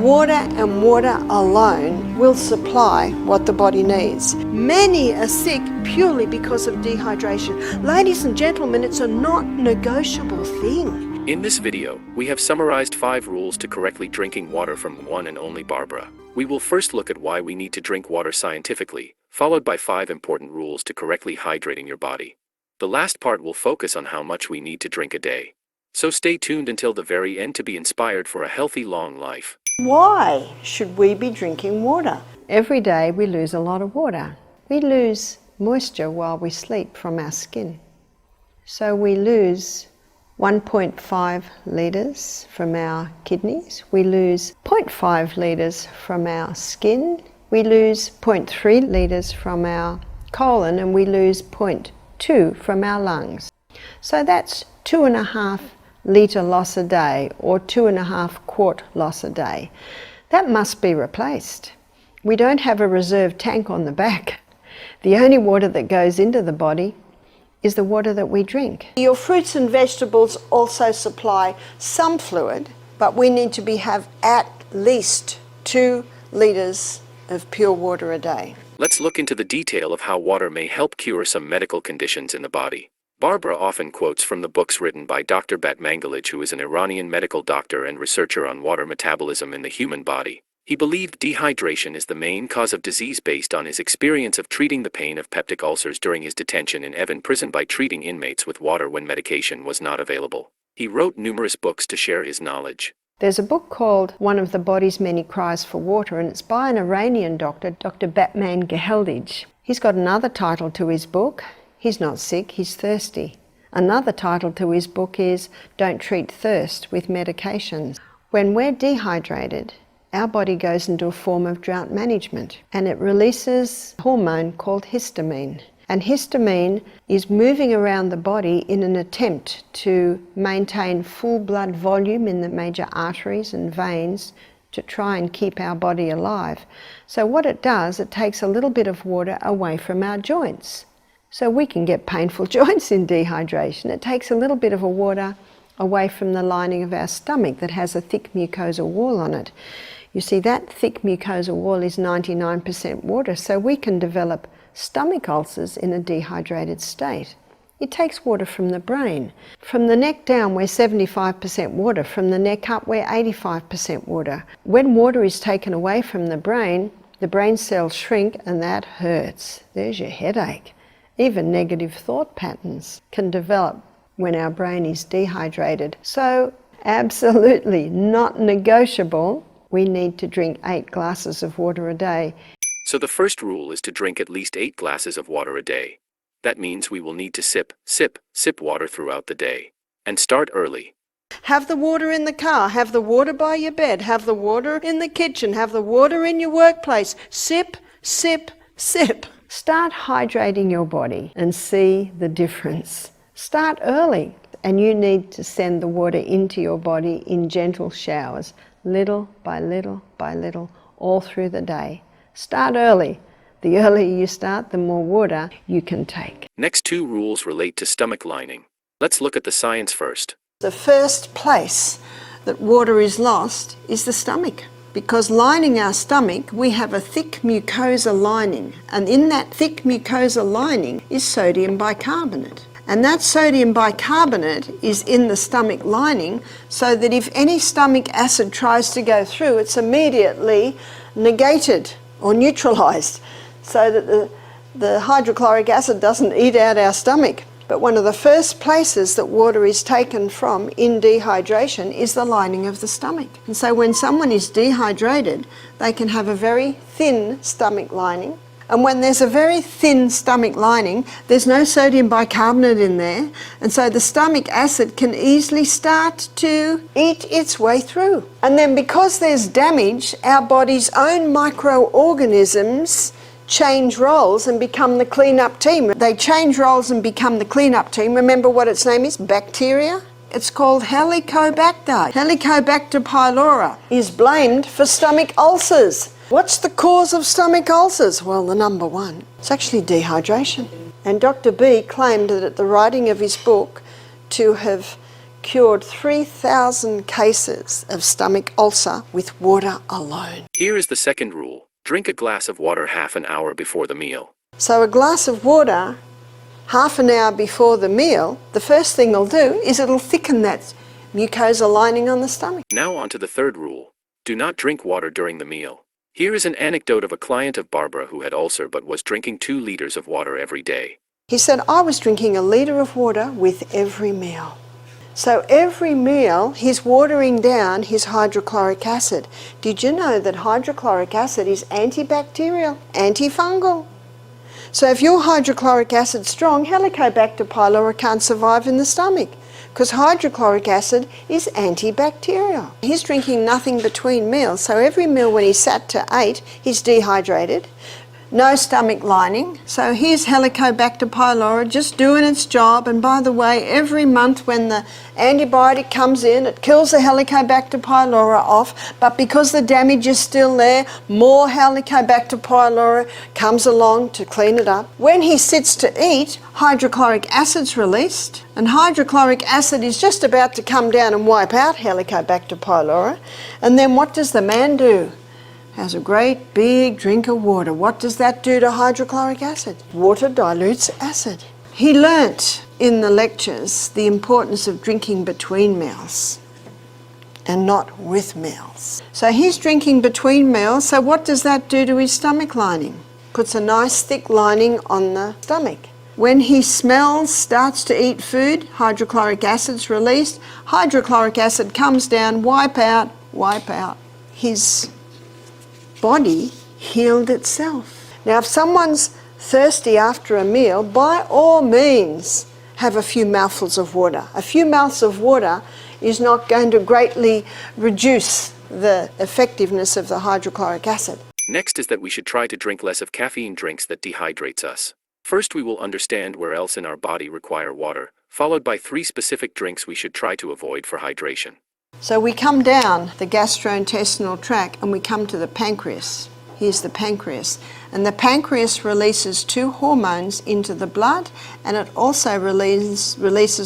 Water and water alone will supply what the body needs. Many are sick purely because of dehydration. Ladies and gentlemen, it's a not negotiable thing. In this video, we have summarized 5 rules to correctly drinking water from one and only Barbara. We will first look at why we need to drink water scientifically, followed by 5 important rules to correctly hydrating your body. The last part will focus on how much we need to drink a day. So stay tuned until the very end to be inspired for a healthy, long life. Why should we be drinking water? Every day we lose a lot of water. We lose moisture while we sleep from our skin. So we lose 1.5 litres from our kidneys. We lose 0.5 litres from our skin. We lose 0.3 litres from our colon, and we lose 0.2 from our lungs. So that's 2.5 litre loss a day, or 2.5 quart loss a day. That must be replaced. We don't have a reserve tank on the back. The only water that goes into the body is the water that we drink. Your fruits and vegetables also supply some fluid, but we need to have at least 2 litres of pure water a day. Let's look into the detail of how water may help cure some medical conditions in the body. Barbara often quotes from the books written by Dr. Batmanglij, who is an Iranian medical doctor and researcher on water metabolism in the human body. He believed dehydration is the main cause of disease based on his experience of treating the pain of peptic ulcers during his detention in Evin prison by treating inmates with water when medication was not available. He wrote numerous books to share his knowledge. There's a book called One of the Body's Many Cries for Water, and it's by an Iranian doctor, Dr. Batmanglij. He's got another title to his book. He's not sick, he's thirsty. Another title to his book is Don't Treat Thirst with Medications. When we're dehydrated, our body goes into a form of drought management, and it releases a hormone called histamine. And histamine is moving around the body in an attempt to maintain full blood volume in the major arteries and veins to try and keep our body alive. So what it does, it takes a little bit of water away from our joints. So we can get painful joints in dehydration. It takes a little bit of water away from the lining of our stomach that has a thick mucosal wall on it. You see, that thick mucosal wall is 99% water, so we can develop stomach ulcers in a dehydrated state. It takes water from the brain. From the neck down, we're 75% water. From the neck up, we're 85% water. When water is taken away from the brain cells shrink, and that hurts. There's your headache. Even negative thought patterns can develop when our brain is dehydrated. So, absolutely not negotiable. We need to drink 8 glasses of water a day. So the first rule is to drink at least 8 glasses of water a day. That means we will need to sip water throughout the day. And start early. Have the water in the car, have the water by your bed, have the water in the kitchen, have the water in your workplace. Sip, sip, sip. Start hydrating your body and see the difference. Start early, and you need to send the water into your body in gentle showers, little by little by little, all through the day. Start early. The earlier you start, the more water you can take. Next 2 rules relate to stomach lining. Let's look at the science first. The first place that water is lost is the stomach. Because lining our stomach, we have a thick mucosa lining, and in that thick mucosa lining is sodium bicarbonate. And that sodium bicarbonate is in the stomach lining, so that if any stomach acid tries to go through, it's immediately negated or neutralized, so that the hydrochloric acid doesn't eat out our stomach. But one of the first places that water is taken from in dehydration is the lining of the stomach. And so when someone is dehydrated, they can have a very thin stomach lining. And when there's a very thin stomach lining, there's no sodium bicarbonate in there. And so the stomach acid can easily start to eat its way through. And then because there's damage, our body's own microorganisms change roles and become the clean-up team. They change roles and become the clean-up team. Remember what its name is? Bacteria. It's called Helicobacter. Helicobacter pylori is blamed for stomach ulcers. What's the cause of stomach ulcers? Well, the number one. It's actually dehydration. And Dr. B claimed that at the writing of his book to have cured 3,000 cases of stomach ulcer with water alone. Here is the second rule. Drink a glass of water half an hour before the meal. So a glass of water half an hour before the meal, the first thing it'll do is it'll thicken that mucosa lining on the stomach. Now on to the third rule. Do not drink water during the meal. Here is an anecdote of a client of Barbara who had ulcer but was drinking 2 liters of water every day. He said, I was drinking a litre of water with every meal. So every meal, he's watering down his hydrochloric acid. Did you know that hydrochloric acid is antibacterial, antifungal? So if your hydrochloric acid's strong, Helicobacter pylori can't survive in the stomach because hydrochloric acid is antibacterial. He's drinking nothing between meals, so every meal when he sat to 8, he's dehydrated. No stomach lining, so here's Helicobacter pylori just doing its job. And by the way, every month when the antibiotic comes in, it kills the Helicobacter pylori off, but because the damage is still there, more Helicobacter pylori comes along to clean it up. When he sits to eat, hydrochloric acid's released, and hydrochloric acid is just about to come down and wipe out Helicobacter pylori. And then what does the man do? Has a great big drink of water. What does that do to hydrochloric acid? Water dilutes acid. He learnt in the lectures the importance of drinking between meals and not with meals. So he's drinking between meals, so what does that do to his stomach lining? Puts a nice thick lining on the stomach. When he smells, starts to eat food, hydrochloric acid's released, hydrochloric acid comes down, wipe out. His body healed itself. Now if someone's thirsty after a meal, by all means have a few mouthfuls of water. A few mouths of water is not going to greatly reduce the effectiveness of the hydrochloric acid. Next is that we should try to drink less of caffeine drinks that dehydrates us. First we will understand where else in our body require water, followed by 3 specific drinks we should try to avoid for hydration. So we come down the gastrointestinal tract and we come to the pancreas. Here's the pancreas. And the pancreas releases 2 hormones into the blood, and it also releases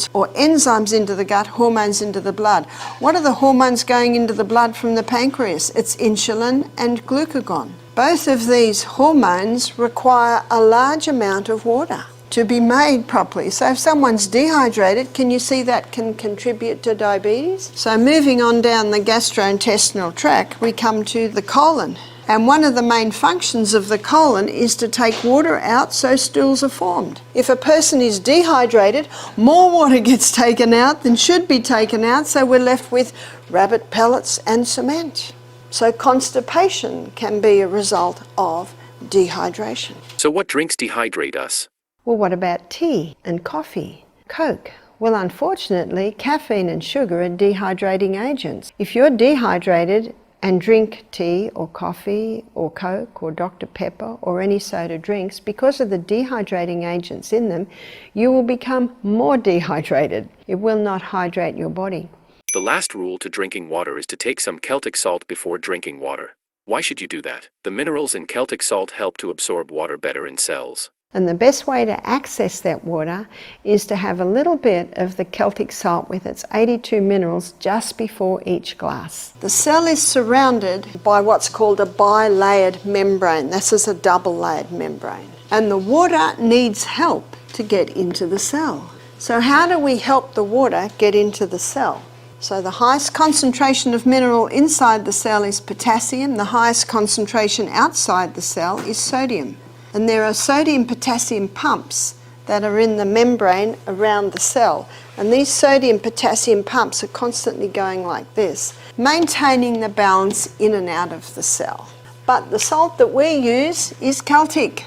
enzymes into the gut, hormones into the blood. What are the hormones going into the blood from the pancreas? It's insulin and glucagon. Both of these hormones require a large amount of water to be made properly. So if someone's dehydrated, can you see that can contribute to diabetes? So moving on down the gastrointestinal tract, we come to the colon. And one of the main functions of the colon is to take water out so stools are formed. If a person is dehydrated, more water gets taken out than should be taken out, so we're left with rabbit pellets and cement. So constipation can be a result of dehydration. So what drinks dehydrate us? Well, what about tea and coffee, Coke? Well, unfortunately, caffeine and sugar are dehydrating agents. If you're dehydrated and drink tea or coffee or Coke or Dr. Pepper or any soda drinks, because of the dehydrating agents in them, you will become more dehydrated. It will not hydrate your body. The last rule to drinking water is to take some Celtic salt before drinking water. Why should you do that? The minerals in Celtic salt help to absorb water better in cells. And the best way to access that water is to have a little bit of the Celtic salt with its 82 minerals just before each glass. The cell is surrounded by what's called a bilayered membrane. This is a double-layered membrane. And the water needs help to get into the cell. So how do we help the water get into the cell? So the highest concentration of mineral inside the cell is potassium. The highest concentration outside the cell is sodium. And there are sodium-potassium pumps that are in the membrane around the cell. And these sodium-potassium pumps are constantly going like this, maintaining the balance in and out of the cell. But the salt that we use is Celtic.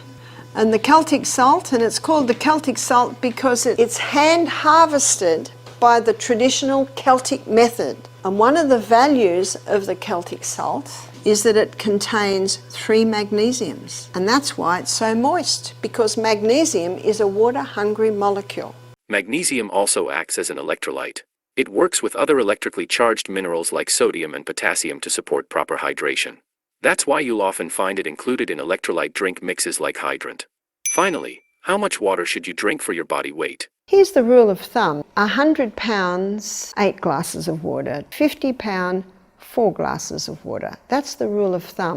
And the Celtic salt, and it's called the Celtic salt because it's hand-harvested by the traditional Celtic method. And one of the values of the Celtic salt is that it contains 3 magnesiums. And that's why it's so moist, because magnesium is a water-hungry molecule. Magnesium also acts as an electrolyte. It works with other electrically charged minerals like sodium and potassium to support proper hydration. That's why you'll often find it included in electrolyte drink mixes like Hydrate. Finally, how much water should you drink for your body weight? Here's the rule of thumb. 100 pounds, 8 glasses of water. 50 pound, 4 glasses of water. That's the rule of thumb.